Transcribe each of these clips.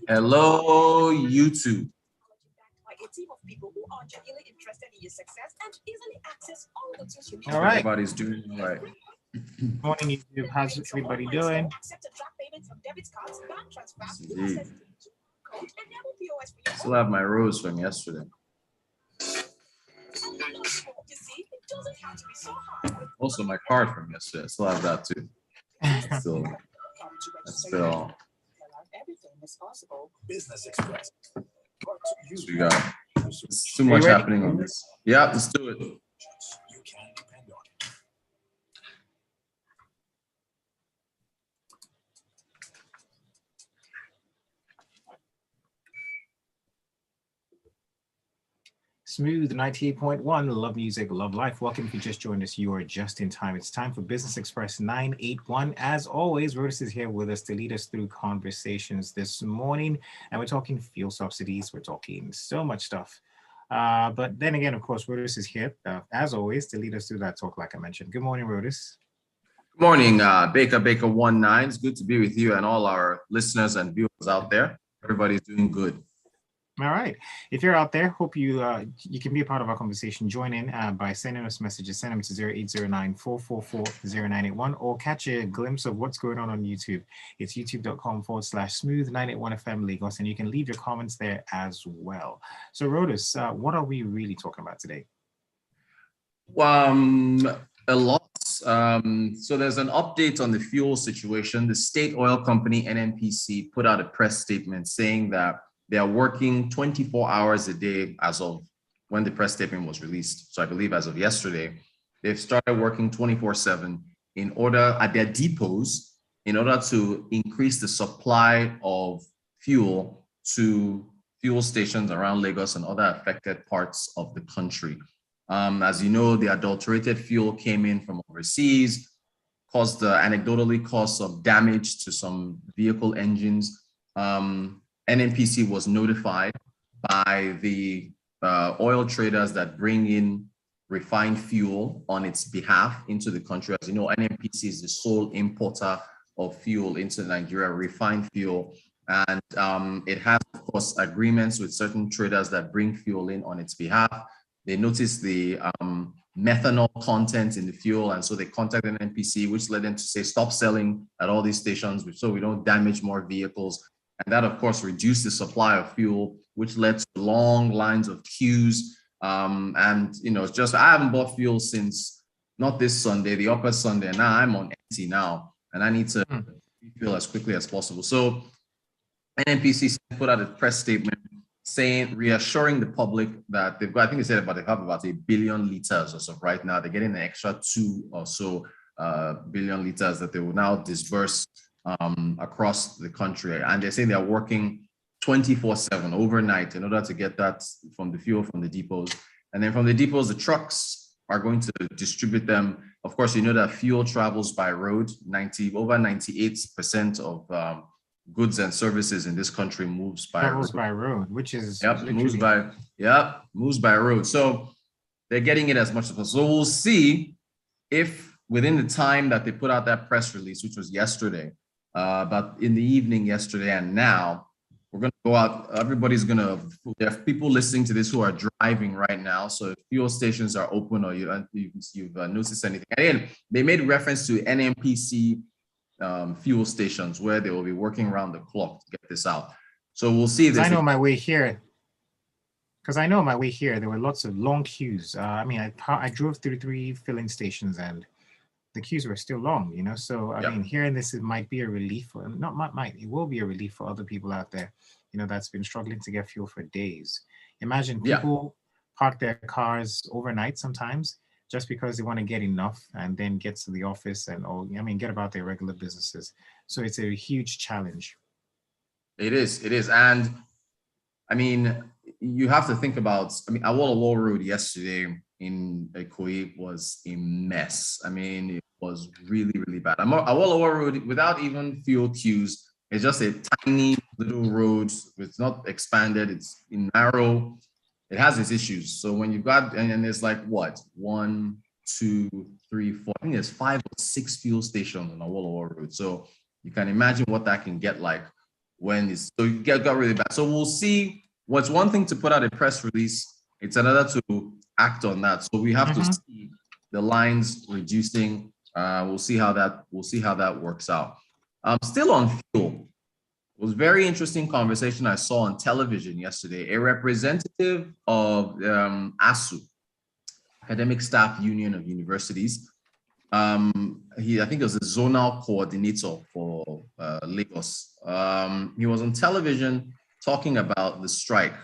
Hello, YouTube. All right. Everybody's doing all right. Good morning, YouTube. How's everybody doing? Indeed. Still have my rose from yesterday. Also, my card from yesterday. I still have that too. That's still. Business Express. So we got too much happening on this. Yeah, let's do it. Smooth 98.1, love music, love life. Welcome if you just joined us. You are just in time. It's time for Business Express 981. As always, Rotus is here with us to lead us through conversations this morning. And we're talking fuel subsidies. We're talking so much stuff. But then again, of course, Rotus is here, as always, to lead us through that talk, like I mentioned. Good morning, Rotus. Good morning, Baker19. It's good to be with you and all our listeners and viewers out there. Everybody's doing good. All right. If you're out there, hope you can be a part of our conversation. Join in by sending us messages. Send them to 0809-444-0981 or catch a glimpse of what's going on YouTube. It's youtube.com/smooth981FM Lagos, and you can leave your comments there as well. So, Rotus, what are we really talking about today? A lot. So there's an update on the fuel situation. The state oil company, NNPC, put out a press statement saying that they are working 24 hours a day as of when the press statement was released. So I believe as of yesterday, they've started working 24/7 in order at their depots in order to increase the supply of fuel to fuel stations around Lagos and other affected parts of the country. As you know, the adulterated fuel came in from overseas, anecdotally caused some damage to some vehicle engines. NNPC was notified by the oil traders that bring in refined fuel on its behalf into the country. As you know, NNPC is the sole importer of fuel into Nigeria, refined fuel. And it has, of course, agreements with certain traders that bring fuel in on its behalf. They noticed the methanol content in the fuel, and so they contacted NNPC, which led them to say, stop selling at all these stations so we don't damage more vehicles. And that, of course, reduced the supply of fuel, which led to long lines of queues. And, you know, it's just, I haven't bought fuel since not this Sunday, the upper Sunday. And now I'm on empty now, and I need to refill as quickly as possible. So NNPC put out a press statement saying, reassuring the public that they've got, I think they said they have about 1 billion liters or so right now. They're getting an extra 2 or so billion liters that they will now disperse across the country, and they're saying they're working 24/7 overnight in order to get that from the fuel from the depots, and then from the depots the trucks are going to distribute them. Of course, you know that fuel travels by road. Over 98% of goods and services in this country moves by road, which is moves by road. So they're getting it as much as possible. So we'll see if within the time that they put out that press release, which was yesterday, but in the evening yesterday and now, we're going to go out. Everybody's going to, there are people listening to this who are driving right now. So if fuel stations are open or you've noticed anything. Again, they made reference to NNPC fuel stations where they will be working around the clock to get this out. So we'll see this. I know my way here. Because I know on my way here, there were lots of long queues. I mean, I drove through 3 filling stations and the queues were still long, you know? So, I mean, hearing this, it might be a relief, it will be a relief for other people out there, you know, that's been struggling to get fuel for days. Imagine people park their cars overnight sometimes just because they want to get enough and then get to the office and, get about their regular businesses. So it's a huge challenge. It is. And I mean, you have to think about, Awolowo Road yesterday in Ikoyi was a mess. I mean, it was really, really bad. Awolowo Road, without even fuel queues, it's just a tiny little road. It's not expanded. It's narrow. It has its issues. So when you've got, and there's like what, 1, 2, 3, 4, I think there's 5 or 6 fuel stations on Awolowo Road. So you can imagine what that can get like when it's, so it got really bad. So we'll see. What's one thing to put out a press release, it's another to act on that. So we have to see the lines reducing. We'll see how that works out. Still on fuel, it was a very interesting conversation I saw on television yesterday. A representative of ASUU, Academic Staff Union of Universities, I think it was the zonal coordinator for Lagos. He was on television talking about the strike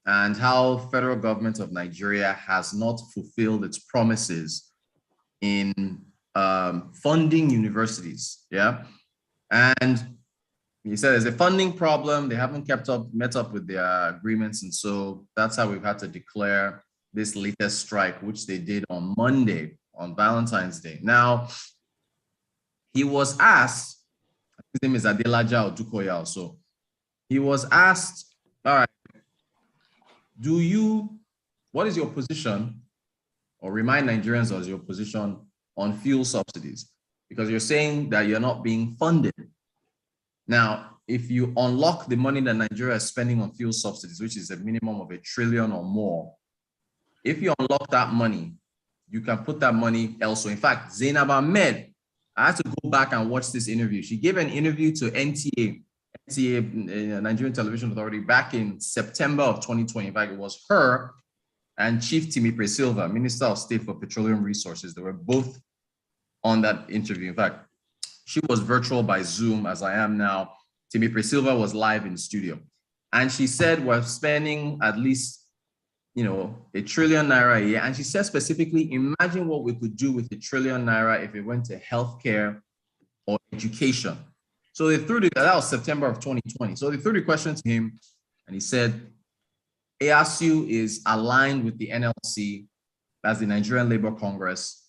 and how federal government of Nigeria has not fulfilled its promises in funding universities. Yeah, and he said there's a funding problem. They haven't met up with their agreements, and so that's how we've had to declare this latest strike, which they did on Monday, on Valentine's Day. Now, he was asked, his name is Adelaja Odukoya also. He was asked, all right, what is your position, or remind Nigerians of your position on fuel subsidies? Because you're saying that you're not being funded. Now, if you unlock the money that Nigeria is spending on fuel subsidies, which is a minimum of $1 trillion or more, if you unlock that money, you can put that money elsewhere. In fact, Zainab Ahmed, I had to go back and watch this interview. She gave an interview to NTA, Nigerian Television Authority, back in September of 2020. In fact, it was her and Chief Timipre Silva, Minister of State for Petroleum Resources. They were both on that interview. In fact, she was virtual by Zoom, as I am now. Timipre Silva was live in the studio. And she said, we're spending at least, ₦1 trillion a year. And she said specifically, imagine what we could do with ₦1 trillion if it went to healthcare or education. So they threw that was September of 2020. So they threw the question to him, and he said, ASUU is aligned with the NLC, that's the Nigerian Labour Congress.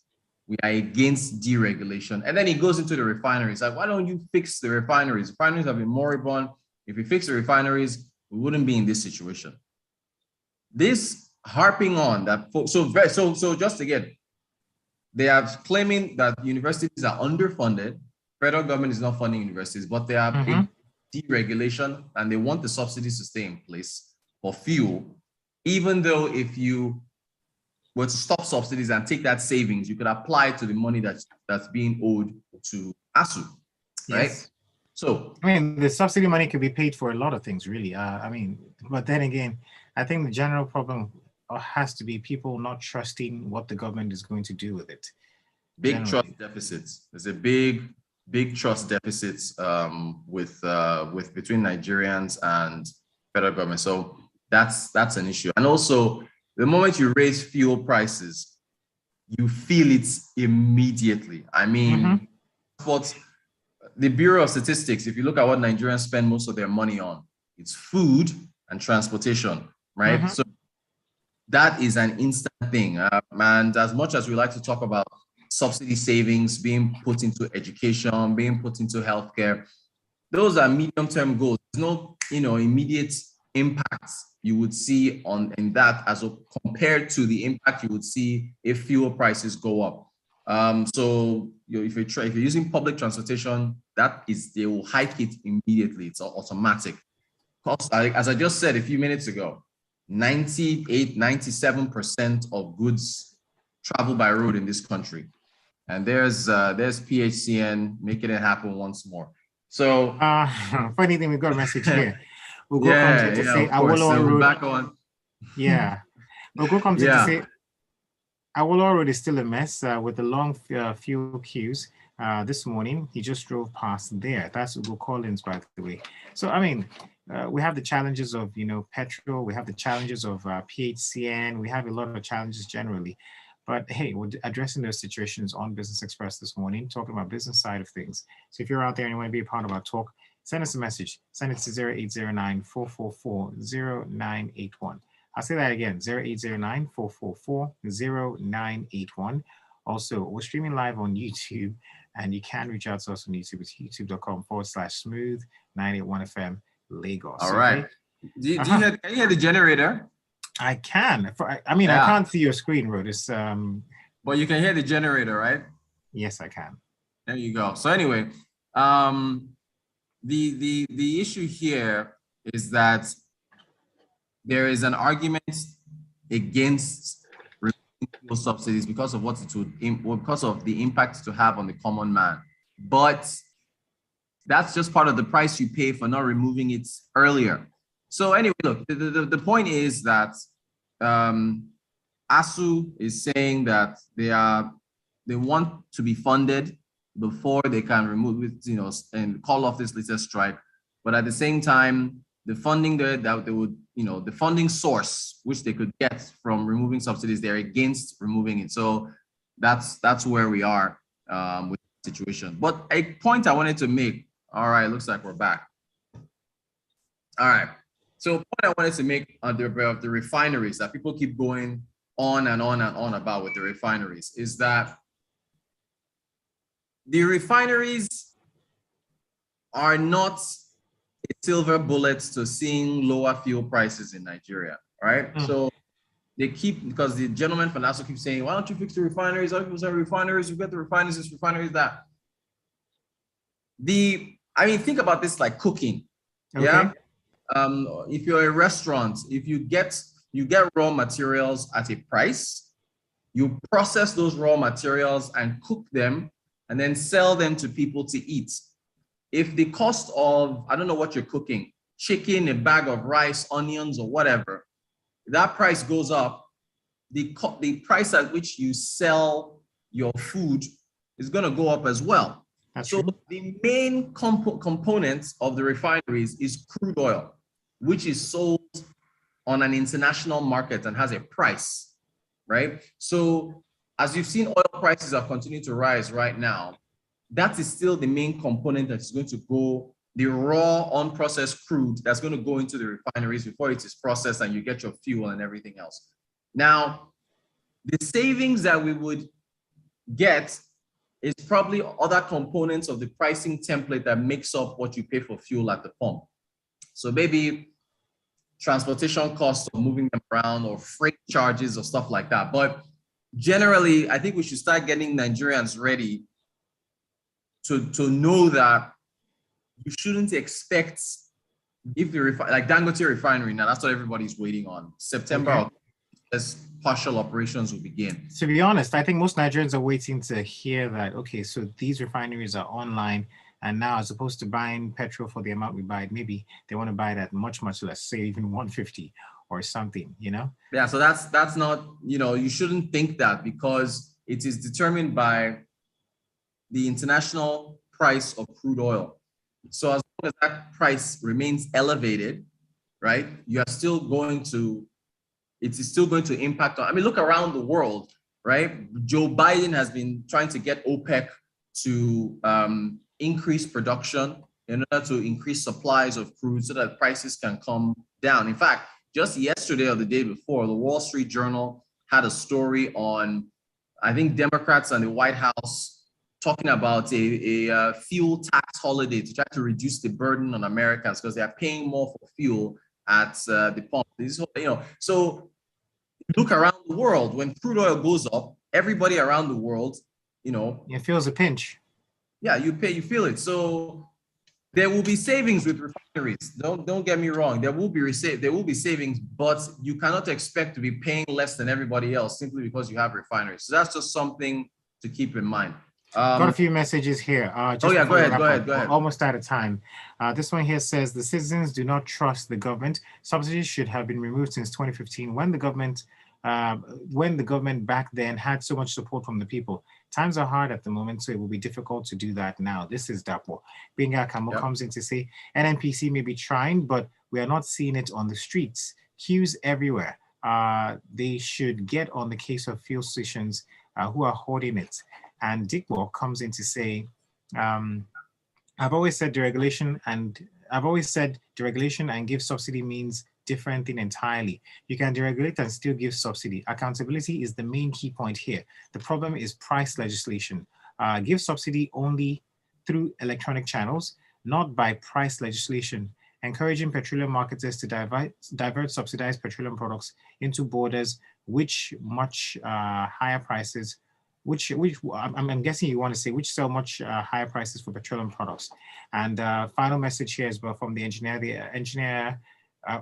We are against deregulation. And then he goes into the refineries. Like, why don't you fix the refineries? Refineries have been moribund. If we fix the refineries, we wouldn't be in this situation. This harping on that, so just again, they are claiming that universities are underfunded. Federal government is not funding universities, but they are deregulation, and they want the subsidies to stay in place for fuel, even though if you were to stop subsidies and take that savings, you could apply it to the money that's being owed to ASUU, right? Yes. So, the subsidy money could be paid for a lot of things, really. But then again, I think the general problem has to be people not trusting what the government is going to do with it. Big trust deficits. There's a big trust deficits with between Nigerians and federal government. So that's an issue. And also, the moment you raise fuel prices, you feel it immediately. But the Bureau of Statistics, if you look at what Nigerians spend most of their money on, it's food and transportation, right? So that is an instant thing. And as much as we like to talk about subsidy savings being put into education, being put into healthcare, those are medium-term goals. There's no, immediate impacts you would see in that as compared to the impact you would see if fuel prices go up. So if you're using public transportation, they will hike it immediately. It's automatic. Cost, as I just said a few minutes ago, 97% of goods travel by road in this country, and there's PHCN making it happen once more. So funny thing, we've got a message here. We'll go to say Awolowo Road. Back on. Yeah, we'll go to say Awolowo Road is still a mess with the long fuel queues. This morning, he just drove past there. That's Ugo Collins, by the way. So, we have the challenges of, petrol. We have the challenges of PHCN. We have a lot of challenges generally. But hey, we're addressing those situations on Business Express this morning, talking about business side of things. So if you're out there and you want to be a part of our talk, send us a message. Send it to 0809-444-0981. I'll say that again, 0809-444-0981. Also, we're streaming live on YouTube, and you can reach out to us on YouTube. It's youtube.com/smooth981FM Lagos. All right. Okay? Can you hear the generator? I can. I can't see your screen, Rotus. But you can hear the generator, right? Yes, I can. There you go. So anyway, the issue here is that there is an argument against removing fuel subsidies because of what it would, because of the impact to have on the common man. But that's just part of the price you pay for not removing it earlier. So anyway, look, the point is that ASUU is saying that they want to be funded before they can remove it, you know, and call off this latest strike. But at the same time, the funding that they would, you know, the funding source which they could get from removing subsidies, they're against removing it. So that's where we are with the situation. But a point I wanted to make. All right, looks like we're back. All right. So the point I wanted to make on the refineries that people keep going on and on and on about with the refineries is that the refineries are not a silver bullet to seeing lower fuel prices in Nigeria, right? So they keep, because the gentleman from ASUU keeps saying, why don't you fix the refineries? Other people say refineries, you get the refineries, this refineries, that. I mean, think about this like cooking. Okay. Yeah. If you're a restaurant, if you get raw materials at a price, you process those raw materials and cook them and then sell them to people to eat. If the cost of, I don't know what you're cooking, chicken, a bag of rice, onions, or whatever, that price goes up, the price at which you sell your food is going to go up as well. So the main component of the refineries is crude oil, which is sold on an international market and has a price, right? So as you've seen, oil prices have continued to rise right now. That is still the main component that is going to go, the raw unprocessed crude that's going to go into the refineries before it is processed and you get your fuel and everything else. Now, the savings that we would get is probably other components of the pricing template that makes up what you pay for fuel at the pump. So maybe transportation costs of moving them around or freight charges or stuff like that. But generally, I think we should start getting Nigerians ready to know that you shouldn't expect, if the like Dangote refinery, now that's what everybody's waiting on. September, as partial operations will begin. To be honest, I think most Nigerians are waiting to hear that, okay, so these refineries are online, and now as opposed to buying petrol for the amount we buy it, maybe they want to buy it at much, much less, say even 150 or something, you know? Yeah, so that's not, you know, you shouldn't think that, because it is determined by the international price of crude oil. So as long as that price remains elevated, right, you are still going to, it is still going to impact on, I mean, look around the world, right? Joe Biden has been trying to get OPEC to increase production in order to increase supplies of crude so that prices can come down. In fact, just yesterday or the day before, the Wall Street Journal had a story on, I think, Democrats and the White House talking about a fuel tax holiday to try to reduce the burden on Americans because they are paying more for fuel at the pump. This, you know, so look around the world. When crude oil goes up, everybody around the world, you know, it feels a pinch. Yeah, you feel it. So there will be savings with refineries. Don't get me wrong. There will be savings, but you cannot expect to be paying less than everybody else simply because you have refineries. So that's just something to keep in mind. Got a few messages here. Go ahead. Almost out of time. This one here says the citizens do not trust the government. Subsidies should have been removed since 2015 when the government back then had so much support from the people. Times are hard at the moment, so it will be difficult to do that now. This is Dapo. Benga Kamo comes in to say NNPC may be trying, but we are not seeing it on the streets. Queues everywhere. They should get on the case of fuel stations who are hoarding it. And Dickball comes in to say, I've always said deregulation and give subsidy means different thing entirely. You can deregulate and still give subsidy. Accountability is the main key point here. The problem is price legislation. Give subsidy only through electronic channels, not by price legislation. Encouraging petroleum marketers to divert subsidized petroleum products into borders which much higher prices I'm guessing you want to say which sell much higher prices for petroleum products. And final message here as well from the engineer. The engineer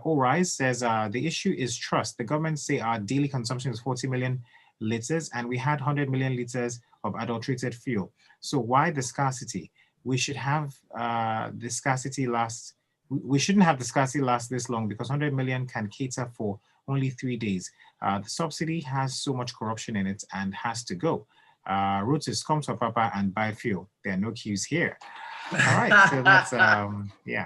O'Rise says the issue is trust. The government say our daily consumption is 40 million liters, and we had 100 million liters of adulterated fuel. So why the scarcity? We should have the scarcity last. We shouldn't have the scarcity last this long, because 100 million can cater for only 3 days. The subsidy has so much corruption in it and has to go. Rotus, come to Papa and buy fuel. There are no queues here. All right, so that's yeah.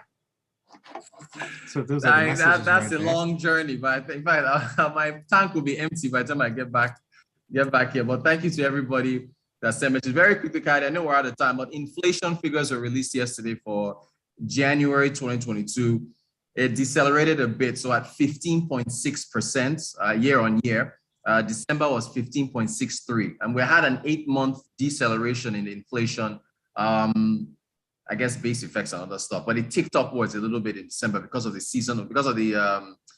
So those are the messages. That's a long journey, but in fact, my tank will be empty by the time I get back here. But thank you to everybody that sent messages. Very quickly, Kayode, I know we're out of time, but inflation figures were released yesterday for January 2022. It decelerated a bit, so at 15.6% year on year. December was 15.63, and we had an 8-month deceleration in the inflation. I guess base effects and other stuff, but it ticked upwards a little bit in December because of the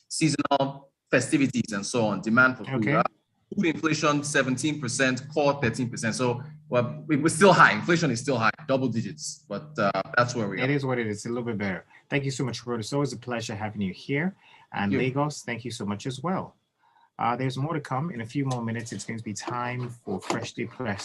seasonal festivities and so on. Demand for food. Okay. Food inflation 17%, core 13%. So well, it was still high. Inflation is still high, double digits, but that's where we are. It is what it is. A little bit better. Thank you so much, Rotus. It's always a pleasure having you here. And Lagos, thank you so much as well. There's more to come in a few more minutes. It's going to be time for Freshly Pressed.